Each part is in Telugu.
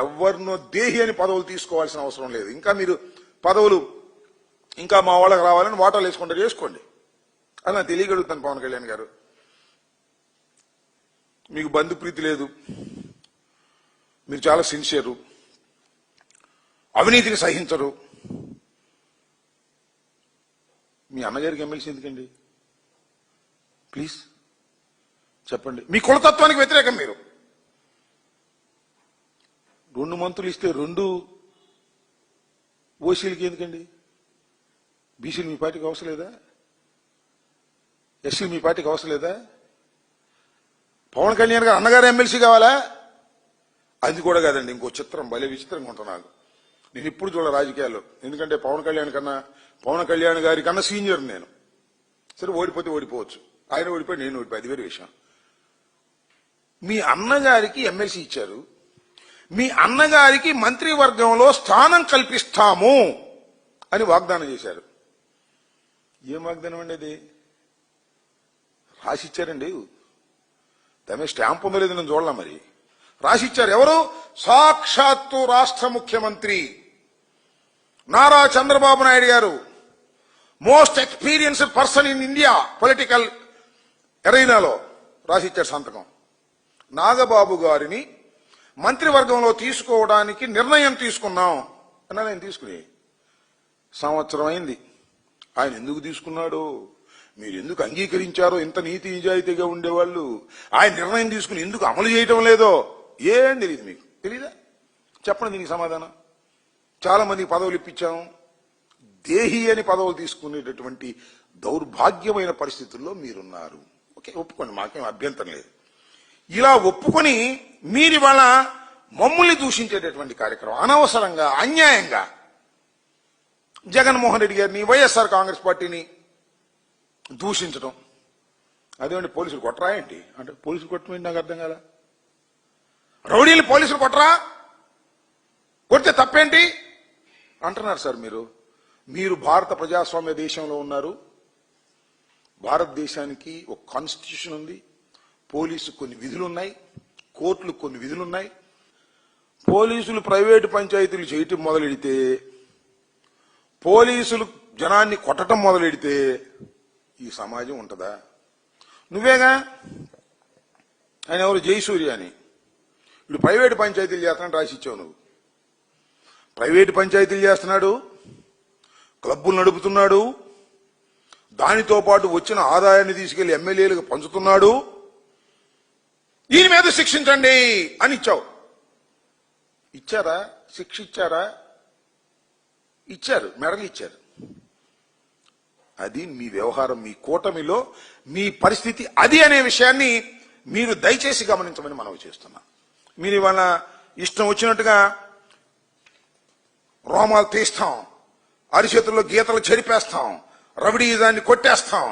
ఎవరినో దేహి అని పదవులు తీసుకోవాల్సిన అవసరం లేదు. ఇంకా మీరు పదవులు ఇంకా మా వాళ్ళకి రావాలని వాటాలు వేసుకుంటారు, చేసుకోండి. అది నాకు తెలియగలుగుతాను. పవన్ కళ్యాణ్ గారు, మీకు బంధుప్రీతి లేదు, మీరు చాలా సిన్సియరు, అవినీతిని సహించరు. మీ అన్నగారికి ఎమ్మెల్సీ ఎందుకండి? ప్లీజ్ చెప్పండి. మీ కులతత్వానికి వ్యతిరేకం మీరు. 2 మంత్రులు ఇస్తే 2 ఓసీలకి ఎందుకండి? బీసీలు మీ పార్టీకి అవసరం లేదా? ఎస్సీలు మీ పార్టీకి అవసరం లేదా? పవన్ కళ్యాణ్ గారు అన్నగారు ఎమ్మెల్సీ కావాలా? అది కూడా కాదండి. ఇంకో చిత్రం, భలే విచిత్రంగా ఉంటుంది నాకు. నేను ఇప్పుడు చూడ రాజకీయాల్లో, ఎందుకంటే పవన్ కళ్యాణ్ గారి కన్నా సీనియర్ నేను. సరే, ఓడిపోతే ఓడిపోవచ్చు, ఆయన ఓడిపోయి నేను ఓడిపోయి, అది వేరే విషయం. మీ అన్నగారికి ఎమ్మెల్సీ ఇచ్చారు, మీ అన్నగారికి మంత్రివర్గంలో స్థానం కల్పిస్తాము అని వాగ్దానం చేశారు. ఏం వాగ్దానం అండి అది? రాసిచ్చారండి. దాని మీద స్టాంప్ ఉందో లేదు నేను చూడలే. మరి రాసిచ్చారు. ఎవరు? సాక్షాత్తు రాష్ట్ర ముఖ్యమంత్రి నారా చంద్రబాబు నాయుడు గారు, most experienced person in India political ఎరీనాలో రాసిచ్చారు సంతకం. నాగబాబు గారిని మంత్రివర్గంలో తీసుకోవడానికి నిర్ణయం తీసుకున్నాం అన్నా. నేను తీసుకుని సంవత్సరం అయింది. ఆయన ఎందుకు తీసుకున్నాడో, మీరు ఎందుకు అంగీకరించారో, ఇంత నీతి నిజాయితీగా ఉండేవాళ్ళు ఆయన నిర్ణయం తీసుకుని ఎందుకు అమలు చేయటం లేదో ఏం తెలియదు. మీకు తెలీదా? చెప్పండి దీనికి సమాధానం. చాలా మందికి పదవులు ఇప్పించాము, దేహి అని పదవులు తీసుకునేటటువంటి దౌర్భాగ్యమైన పరిస్థితుల్లో మీరున్నారు. ఓకే, ఒప్పుకోండి, మాకేం అభ్యంతరం లేదు. ఇలా ఒప్పుకొని మీరు ఇవాళ మమ్మల్ని దూషించేటటువంటి కార్యక్రమం, అనవసరంగా అన్యాయంగా జగన్మోహన్ రెడ్డి గారిని, వైఎస్ఆర్ కాంగ్రెస్ పార్టీని దూషించడం. అదేమంటే పోలీసులు కొట్టరా ఏంటి అంటే, పోలీసులు కొట్టమేంటి నాకు అర్థం కాదా? రౌడీలు పోలీసులు కొట్టరా? కొడితే తప్పేంటి అంటున్నారు సార్. మీరు భారత ప్రజాస్వామ్య దేశంలో ఉన్నారు. భారతదేశానికి ఒక కాన్స్టిట్యూషన్ ఉంది, పోలీసు కొన్ని విధులున్నాయి, కోర్టులు కొన్ని విధులున్నాయి. పోలీసులు ప్రైవేటు పంచాయతీలు చేయటం మొదలెడితే, పోలీసులు జనాన్ని కొట్టడం మొదలెడితే ఈ సమాజం ఉంటుందా? నువ్వేగా ఆయన ఎవరు, జయసూర్య అని, ఇప్పుడు ప్రైవేటు పంచాయతీలు చేస్తానని రాసిచ్చావు. నువ్వు ప్రైవేటు పంచాయతీలు చేస్తున్నాడు, క్లబ్బులు నడుపుతున్నాడు, దానితో పాటు వచ్చిన ఆదాయాన్ని తీసుకెళ్లి ఎమ్మెల్యేలకు పంచుతున్నాడు, దీని మీద శిక్షించండి అని ఇచ్చావు. ఇచ్చారా? శిక్ష ఇచ్చారా? ఇచ్చారు, మెడలు ఇచ్చారు. అది మీ వ్యవహారం, మీ కూటమిలో మీ పరిస్థితి అది అనే విషయాన్ని మీరు దయచేసి గమనించమని మనవి చేస్తున్నా. మీరు ఇవాళ ఇష్టం వచ్చినట్టుగా రోమాలు తీస్తాం, అరిచేతుల్లో గీతలు చెరిపేస్తాం, రవిడీజాన్ని కొట్టేస్తాం,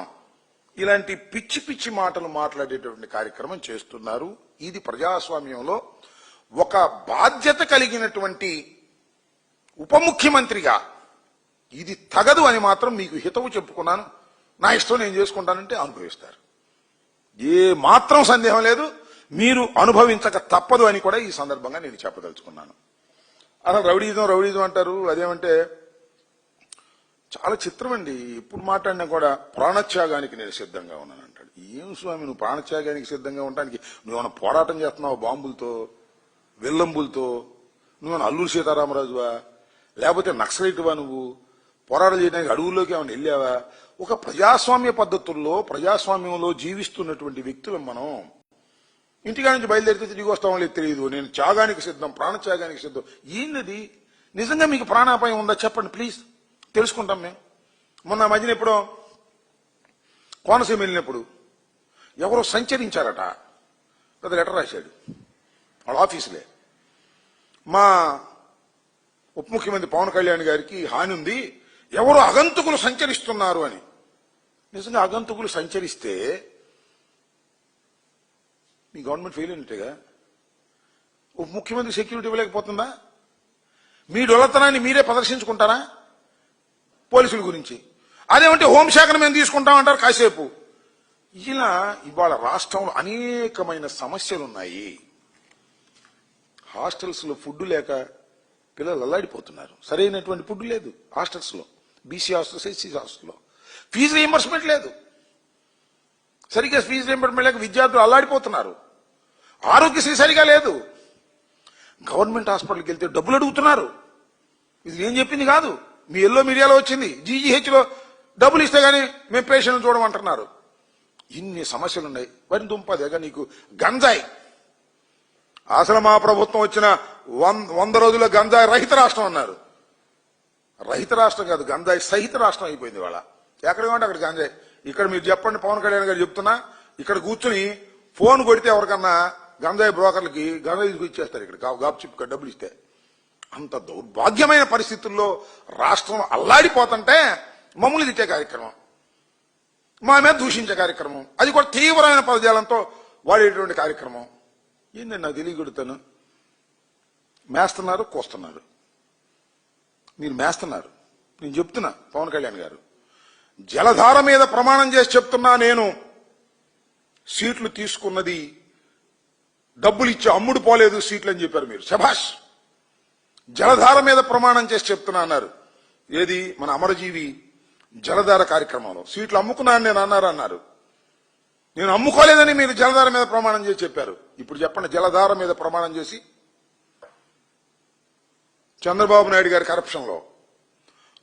ఇలాంటి పిచ్చి పిచ్చి మాటలు మాట్లాడేటువంటి కార్యక్రమం చేస్తున్నారు. ఇది ప్రజాస్వామ్యంలో ఒక బాధ్యత కలిగినటువంటి ఉప ముఖ్యమంత్రిగా ఇది తగదు అని మాత్రం మీకు హితవు చెప్పుకున్నాను. నా ఇష్టం నేను చేసుకుంటానంటే అనుభవిస్తారు, ఏ మాత్రం సందేహం లేదు. మీరు అనుభవించక తప్పదు అని కూడా ఈ సందర్భంగా నేను చెప్పదలుచుకున్నాను. అసలు రౌడీజం అంటారు. అదేమంటే చాలా చిత్రం అండి. ఇప్పుడు మాట్లాడినా కూడా ప్రాణత్యాగానికి నేను సిద్ధంగా ఉన్నాను అంటాడు. ఏం స్వామి, నువ్వు ప్రాణత్యాగానికి సిద్ధంగా ఉండడానికి నువ్వేమైనా పోరాటం చేస్తున్నావు? బాంబులతో, వెల్లంబులతో? నువ్వేమైనా అల్లూరు సీతారామరాజువా? లేకపోతే నక్సలైట్వా? నువ్వు పోరాటం చేయడానికి అడవుల్లోకి ఏమైనా వెళ్ళావా? ఒక ప్రజాస్వామ్య పద్ధతుల్లో, ప్రజాస్వామ్యంలో జీవిస్తున్నటువంటి వ్యక్తులు మనం. ఇంటికా నుంచి బయలుదేరితే తిరిగి వస్తామో లేదు తెలియదు. నేను త్యాగానికి సిద్ధం, ప్రాణత్యాగానికి సిద్ధం. ఏంది? నిజంగా మీకు ప్రాణాపాయం ఉందా చెప్పండి ప్లీజ్, తెలుసుకుంటాం మేము. మొన్న మధ్యన ఎప్పుడో కోనసీమ వెళ్ళినప్పుడు ఎవరో సంచరించారట, పెద్ద లెటర్ రాశాడు వాళ్ళ ఆఫీసులే. మా ఉప ముఖ్యమంత్రి పవన్ కళ్యాణ్ గారికి హాని ఉంది, ఎవరో అగంతకులు సంచరిస్తున్నారు అని. నిజంగా అగంతకులు సంచరిస్తే మీ గవర్నమెంట్ ఫెయిల్ అయినట్టుగా. ఉప ముఖ్యమంత్రి సెక్యూరిటీ ఇవ్వలేకపోతుందా? మీ డొల్లతనాన్ని మీరే ప్రదర్శించుకుంటారా పోలీసుల గురించి? అదేమంటే హోంశాఖను మేము తీసుకుంటామంటారు కాసేపు. ఇలా ఇవాళ రాష్ట్రంలో అనేకమైన సమస్యలున్నాయి. హాస్టల్స్ లో ఫుడ్ లేక పిల్లలు అల్లాడిపోతున్నారు. సరైనటువంటి ఫుడ్ లేదు హాస్టల్స్ లో, బీసీ హాస్టల్స్, ఎస్సీ హాస్టల్లో. ఫీజు రీయింబర్స్మెంట్ లేదు, సరిగ్గా ఫీజు రీయింబర్స్మెంట్ లేక విద్యార్థులు అల్లాడిపోతున్నారు. ఆరోగ్యశ్రీ సరిగా లేదు. గవర్నమెంట్ హాస్పిటల్కి వెళ్తే డబ్బులు అడుగుతున్నారు. ఇది నేను చెప్పింది కాదు, మీ ఎల్లో మీడియాలో వచ్చింది. జీజీహెచ్ లో డబ్బులు ఇస్తే గానీ మేము పేషెంట్లు చూడమంటున్నారు. ఇన్ని సమస్యలు ఉన్నాయి. వారిని దుంపదేగా నీకు గంజాయి. అసలు మా ప్రభుత్వం వచ్చిన 100 రోజుల గంజాయి రహిత రాష్ట్రం అన్నారు. రహిత రాష్ట్రం కాదు, గంజాయి సహిత రాష్ట్రం అయిపోయింది వాళ్ళ. ఎక్కడికి అంటే అక్కడ గంజాయి. ఇక్కడ మీరు చెప్పండి, పవన్ కళ్యాణ్ గారు చెప్తున్నా, ఇక్కడ కూర్చుని ఫోన్ కొడితే ఎవరికన్నా గంజాయి బ్రోకర్లకి గంజాయి ఇచ్చేస్తారు. ఇక్కడ గాపు చిప్ డబ్బులు ఇస్తే. అంత దౌర్భాగ్యమైన పరిస్థితుల్లో రాష్ట్రం అల్లాడిపోతుంటే మమ్మల్ని తిట్టే కార్యక్రమం, మా మీద దూషించే కార్యక్రమం, అది కూడా తీవ్రమైన పదజాలంతో వాడేటువంటి కార్యక్రమం. ఏంటండి నాకు తెలియగొడతాను. మేస్తున్నారు, కోస్తున్నారు. మీరు మేస్తున్నారు. నేను చెప్తున్నా, పవన్ కళ్యాణ్ గారు జలధార మీద ప్రమాణం చేసి చెప్తున్నా, నేను సీట్లు తీసుకున్నది డబ్బులు ఇచ్చి అమ్ముడు పోలేదు సీట్లు అని చెప్పారు మీరు. శభాష్. జలధార మీద ప్రమాణం చేసి చెప్తున్నా అన్నారు. ఏది మన అమరజీవి జలధార కార్యక్రమంలో సీట్లు అమ్ముకున్నాను నేను అన్నారు. నేను అమ్ముకోలేదని మీరు జలధార మీద ప్రమాణం చేసి చెప్పారు. ఇప్పుడు చెప్పండి, జలధార మీద ప్రమాణం చేసి చంద్రబాబు నాయుడు గారి కరప్షన్ లో,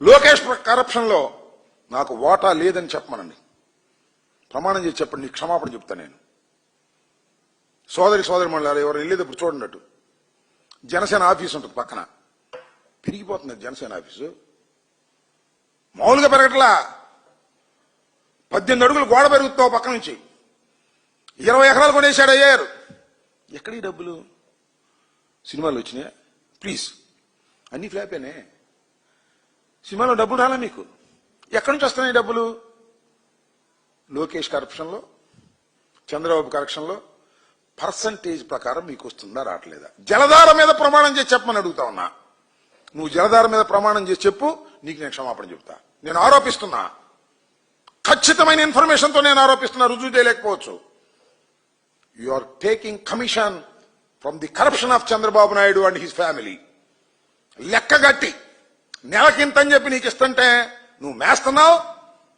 లోకేష్ కరప్షన్ లో నాకు వాటా లేదని చెప్పమనండి. ప్రమాణం చేసి చెప్పండి, నీకు క్షమాపణ చెప్తా నేను. సోదరి మండలాలు ఎవరు వెళ్ళేటప్పుడు చూడండి, జనసేన ఆఫీసు ఉంటుంది పక్కన. పెరిగిపోతుంది జనసేన ఆఫీసు. మామూలుగా పెరగట్లా. 18 అడుగులు గోడ పెరుగుతావు పక్క నుంచి. 20 ఎకరాలు కొనేశాడు అయ్యారు. ఎక్కడి డబ్బులు? సినిమాలు వచ్చినాయా? ప్లీజ్, అన్ని ఫ్లాపేనే. సినిమాలో డబ్బులు రాలా మీకు? ఎక్కడి నుంచి వస్తున్నాయి డబ్బులు? లోకేష్ కరప్షన్లో, చంద్రబాబు కరప్షన్లో పర్సంటేజ్ ప్రకారం మీకు వస్తుందా రావట్లేదా? జలధార మీద ప్రమాణం చేసి చెప్పమని అడుగుతా ఉన్నా. నువ్వు జలధార మీద ప్రమాణం చేసి చెప్పు, నీకు నేను క్షమాపణ చెప్తా. నేను ఆరోపిస్తున్నా, ఖచ్చితమైన ఇన్ఫర్మేషన్తో నేను ఆరోపిస్తున్నా, రుజువు చేయలేకపోవచ్చు. You are taking commission from the corruption of Chandrababu Naidu and his family. లెక్కగట్టి నెలకింతని చెప్పి నీకు ఇస్తుంటే నువ్వు మేస్తున్నావు,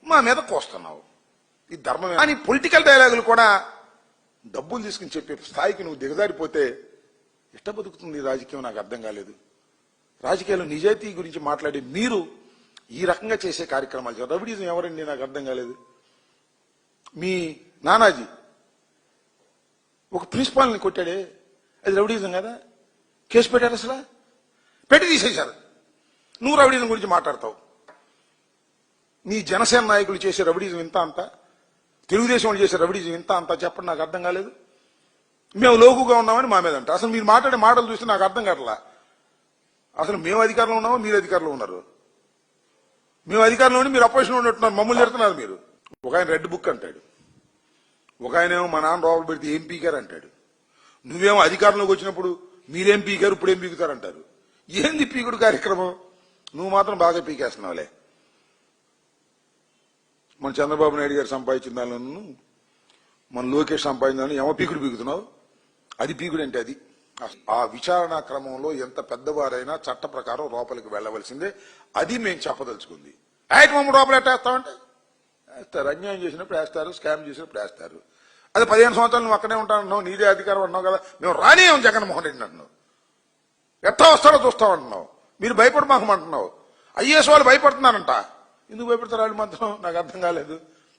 మా మీద కోస్తున్నావు. ఇది ధర్మమే. కానీ పొలిటికల్ డైలాగులు కూడా డబ్బులు తీసుకుని చెప్పే స్థాయికి నువ్వు దిగజారిపోతే ఎట్ట బతుకుతుంది రాజకీయం? నాకు అర్థం కాలేదు. రాజకీయాల్లో నిజాయితీ గురించి మాట్లాడే మీరు ఈ రకంగా చేసే కార్యక్రమాలు, రవిడిజం ఎవరండి? నాకు అర్థం కాలేదు. మీ నానాజీ ఒక ప్రిన్సిపాల్ని కొట్టాడే, అది రవిడిజం కదా? కేసు పెట్టారు, అసలు పెట్టి తీసేశారు. నువ్వు రవిడిజం గురించి మాట్లాడతావు. నీ జనసేన నాయకులు చేసే రవిడిజం ఇంత అంత, తెలుగుదేశం వాళ్ళు చేసే రవిడిజం ఇంత అంత, చెప్పండి, నాకు అర్థం కాలేదు. మేము లోకుగా ఉన్నామని మా మీద అంట. అసలు మీరు మాట్లాడే మాటలు చూస్తే నాకు అర్థం కావట్లా. అసలు మేము అధికారంలో ఉన్నామో మీరు అధికారంలో ఉన్నారు? మేము అధికారంలో ఉండి మీరు అపోజిషన్ ఉన్నట్టున్నారు, మమ్మల్ని తిడుతున్నారు మీరు. ఒక ఆయన రెడ్ బుక్ అంటాడు, ఒక ఆయన ఏమో మా నాన్న లోపల పెడితే ఏం పీకారు అంటాడు. నువ్వేమో అధికారంలోకి వచ్చినప్పుడు మీరేం పీకారు, ఇప్పుడు ఏం పీకుతారు అంటారు. ఏంది పీకుడు కార్యక్రమం? నువ్వు మాత్రం బాగా పీకేస్తున్నావులే. మన చంద్రబాబు నాయుడు గారు సంపాదించిన దానిలోనూ మన లోకేష్ సంపాదించిన దానిలో ఏమో పీకుడు పీకుతున్నావు. అది పీకుడు అంటే అది. ఆ విచారణ క్రమంలో ఎంత పెద్దవారైనా చట్ట ప్రకారం లోపలికి వెళ్లవలసిందే. అది మేము చెప్పదలుచుకుంది. మమ్మల్ని లోపల ఎట్టేస్తామంటే వేస్తారు. అన్యాయం చేసినప్పుడు వేస్తారు, స్కామ్ చేసినప్పుడు వేస్తారు. అది 15 సంవత్సరాలు నువ్వు అక్కడే ఉంటానన్నావు, నీదే అధికారం అన్నావు కదా. మేము రానేయం జగన్మోహన్ రెడ్డి అంటున్నావు. ఎట్లా వస్తారో చూస్తామంటున్నావు. మీరు భయపడమాకమంటున్నావు. ఐఏఎస్ వాళ్ళు భయపడుతున్నారంట. ఎందుకు భయపడతారు వాళ్ళు మాత్రం? నాకు అర్థం కాలేదు.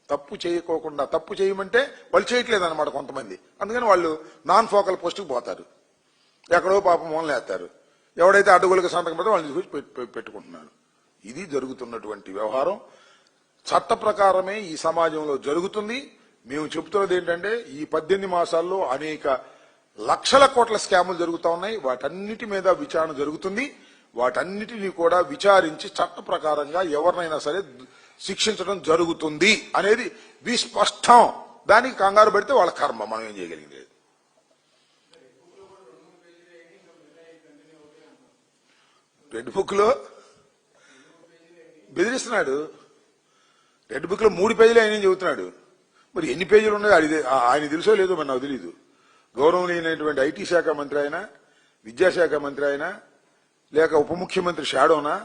తప్పు చేయకోకుండా, తప్పు చేయమంటే వాళ్ళు చేయట్లేదు అనమాట కొంతమంది. అందుకని వాళ్ళు నాన్ ఫోకల్ పోస్టుకు పోతారు, ఎక్కడో పాపం మొదలు వేస్తారు. ఎవడైతే అడ్డగోలుగా సంతకం పెడతా వాళ్ళు తీసుకొచ్చి పెట్టుకుంటున్నారు. ఇది జరుగుతున్నటువంటి వ్యవహారం. చట్ట ప్రకారమే ఈ సమాజంలో జరుగుతుంది. మేము చెబుతున్నది ఏంటంటే, ఈ 18 మాసాల్లో అనేక లక్షల కోట్ల స్కాములు జరుగుతూ ఉన్నాయి. వాటన్నిటి మీద విచారణ జరుగుతుంది. వాటన్నిటినీ కూడా విచారించి చట్ట ప్రకారంగా ఎవరినైనా సరే శిక్షించడం జరుగుతుంది అనేది విస్పష్టం. దానికి కంగారు పెడితే వాళ్ళ కర్మ, మనం ఏం చేయగలిగింది. రెడ్ బుక్ లో బెదిరిస్తున్నాడు. రెడ్ బుక్ లో 3 పేజీలు ఆయన చెబుతున్నాడు. మరి ఎన్ని పేజీలు ఉన్నాయో ఆయన తెలుసో లేదో మరి నాకు తెలీదు. గౌరవనీయమైనటువంటి ఐటీ శాఖ మంత్రి ఆయన, విద్యాశాఖ మంత్రి అయినా, లేక ఉప ముఖ్యమంత్రి షాడోనా,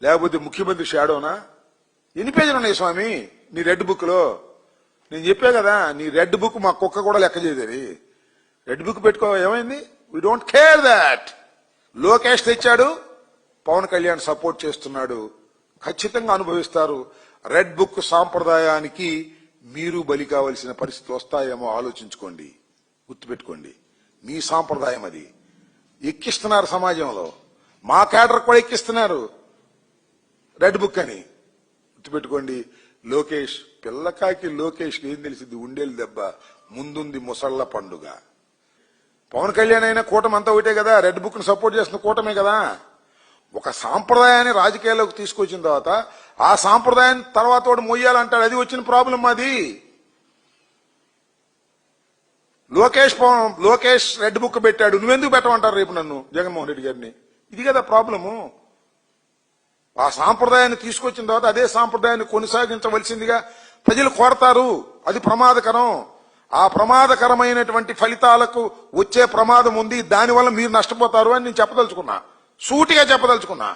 లేకపోతే ముఖ్యమంత్రి షాడోనా? ఎన్ని పేజీలు ఉన్నాయి స్వామి నీ రెడ్ బుక్ లో? నేను చెప్పా కదా, నీ రెడ్ బుక్ మా కుక్క కూడా లెక్క చేయదు. రెడ్ బుక్ పెట్టుకో, ఏమైంది? We don't care that. Lokesh తెచ్చాడు, పవన్ కళ్యాణ్ సపోర్ట్ చేస్తున్నాడు, ఖచ్చితంగా అనుభవిస్తారు. రెడ్ బుక్ సాంప్రదాయానికి మీరు బలి కావలసిన పరిస్థితి వస్తాయేమో ఆలోచించుకోండి, గుర్తుపెట్టుకోండి. మీ సాంప్రదాయం అది. ఎక్కిస్తున్నారు సమాజంలో, మా కేడర్ కూడా ఎక్కిస్తున్నారు రెడ్ బుక్ అని. గుర్తుపెట్టుకోండి. లోకేష్ పిల్లకాకి లోకేష్కి ఏం తెలిసింది? ఉండేది దెబ్బ, ముందుంది ముసళ్ల పండుగ. పవన్ కళ్యాణ్ అయినా కూటమి అంతా ఒకటే కదా, రెడ్ బుక్ ను సపోర్ట్ చేస్తున్న కూటమే కదా. ఒక సాంప్రదాయాన్ని రాజకీయాల్లోకి తీసుకొచ్చిన తర్వాత ఆ సాంప్రదాయాన్ని తర్వాత వాడు మొయ్యాలంటాడు. అది వచ్చిన ప్రాబ్లం అది. లోకేష్ రెడ్ బుక్ పెట్టాడు, నువ్వెందుకు పెట్టమంటారు రేపు నన్ను, జగన్మోహన్ రెడ్డి గారిని? ఇది కదా ప్రాబ్లము. ఆ సాంప్రదాయాన్ని తీసుకొచ్చిన తర్వాత అదే సాంప్రదాయాన్ని కొనసాగించవలసిందిగా ప్రజలు కోరతారు. అది ప్రమాదకరం. ఆ ప్రమాదకరమైనటువంటి ఫలితాలకు వచ్చే ప్రమాదం ఉంది. దానివల్ల మీరు నష్టపోతారు అని నేను చెప్పదలుచుకున్నా, సూటిగా చెప్పదలుచుకున్నా.